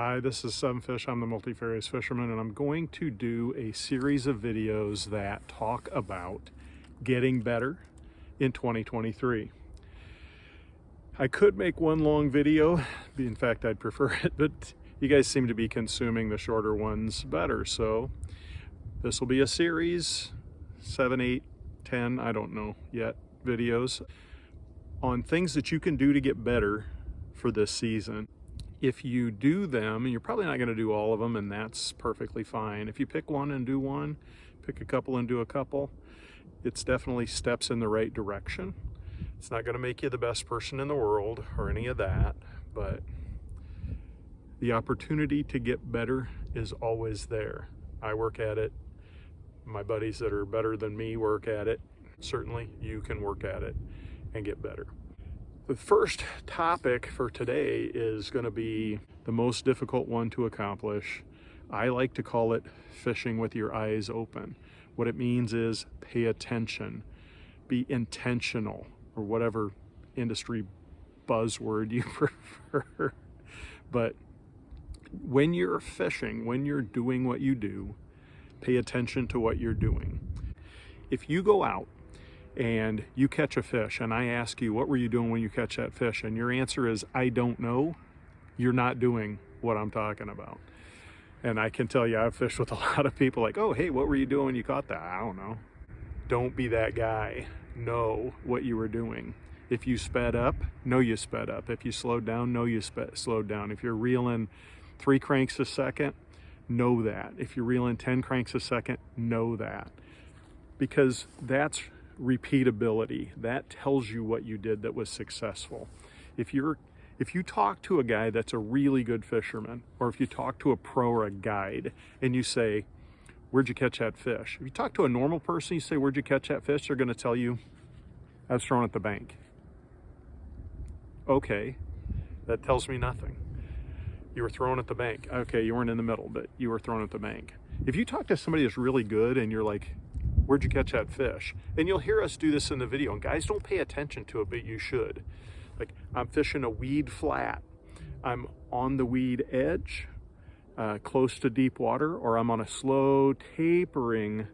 Hi, this is Seven Fish. I'm the multifarious fisherman, and I'm going to do a series of videos that talk about getting better in 2023. I could make one long video. In fact, I'd prefer it, but you guys seem to be consuming the shorter ones better. So this will be a series, 7, 8, 10, I don't know yet, videos on things that you can do to get better for this season. If you do them, and you're probably not going to do all of them, and that's perfectly fine. If you pick one and do one, pick a couple and do a couple, it's definitely steps in the right direction. It's not going to make you the best person in the world or any of that, but the opportunity to get better is always there. I work at it. My buddies that are better than me work at it. Certainly you can work at it and get better. The first topic for today is going to be the most difficult one to accomplish. I like to call it fishing with your eyes open. What it means is pay attention, be intentional, or whatever industry buzzword you prefer. But when you're fishing, when you're doing what you do, pay attention to what you're doing. If you go out and you catch a fish and I ask you, what were you doing when you catch that fish? And your answer is, I don't know. You're not doing what I'm talking about. And I can tell you, I've fished with a lot of people like, oh, hey, what were you doing when you caught that? I don't know. Don't be that guy. Know what you were doing. If you sped up, know you sped up. If you slowed down, know you slowed down. If you're reeling 3 cranks a second, know that. If you're reeling 10 cranks a second, know that. Because that's repeatability. That tells you what you did that was successful. If you talk to a guy that's a really good fisherman, or if you talk to a pro or a guide and you say, where'd you catch that fish? If you talk to a normal person, you say, where'd you catch that fish? They're going to tell you, I was thrown at the bank. Okay, that tells me nothing. You were thrown at the bank. Okay, you weren't in the middle, but you were thrown at the bank. If you talk to somebody that's really good and you're like, where'd you catch that fish? And you'll hear us do this in the video, and guys don't pay attention to it, but you should. Like, I'm fishing a weed flat. I'm on the weed edge, close to deep water, or I'm on a slow tapering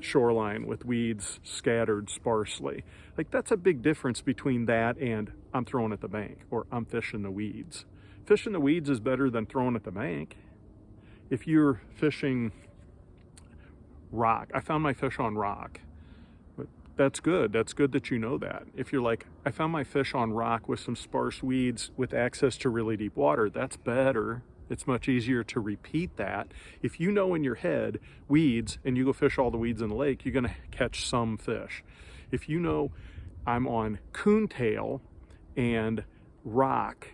shoreline with weeds scattered sparsely. Like, that's a big difference between that and I'm throwing at the bank, or I'm fishing the weeds. Fishing the weeds is better than throwing at the bank. If you're fishing rock, I found my fish on rock, but that's good. That's good that you know that. If you're like, I found my fish on rock with some sparse weeds with access to really deep water, that's better. It's much easier to repeat that. If you know in your head weeds and you go fish all the weeds in the lake, you're going to catch some fish. If you know I'm on coontail and rock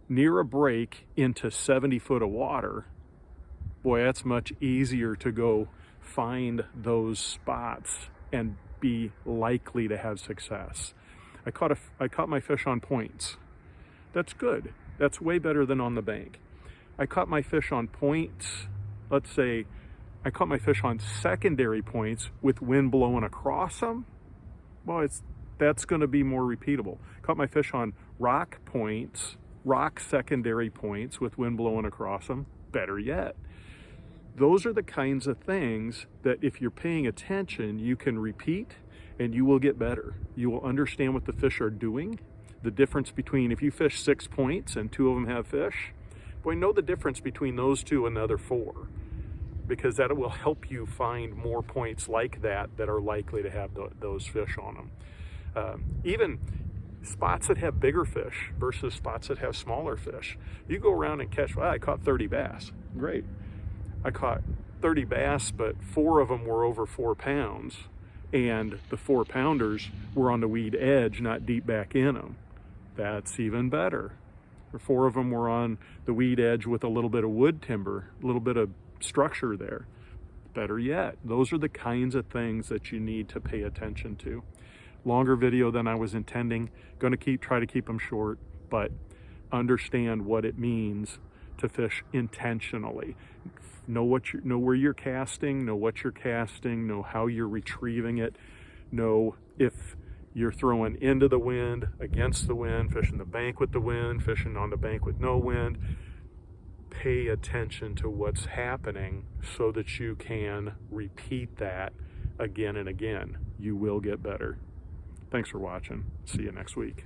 near a break into 70 foot of water, boy, that's much easier to go find those spots and be likely to have success. I caught my fish on points. That's good. That's way better than on the bank. I caught my fish on points. Let's say I caught my fish on secondary points with wind blowing across them. Well, that's going to be more repeatable. Caught my fish on rock points, rock secondary points with wind blowing across them. Better yet. Those are the kinds of things that if you're paying attention, you can repeat and you will get better. You will understand what the fish are doing. The difference between, if you fish 6 points and 2 of them have fish, boy, know the difference between those 2 and the other 4, because that will help you find more points like that are likely to have those fish on them. Even spots that have bigger fish versus spots that have smaller fish. You go around and catch, well, I caught 30 bass. Great. I caught 30 bass, but 4 of them were over 4 pounds, and the 4-pounders were on the weed edge, not deep back in them. That's even better. Or 4 of them were on the weed edge with a little bit of wood timber, a little bit of structure there. Better yet, those are the kinds of things that you need to pay attention to. Longer video than I was intending. Going to try to keep them short, but understand what it means to fish intentionally. Know where you're casting, know what you're casting, know how you're retrieving it, know if you're throwing into the wind, against the wind, fishing the bank with the wind, fishing on the bank with no wind. pay attention to what's happening so that you can repeat that again and again. You will get better. Thanks for watching. See you next week.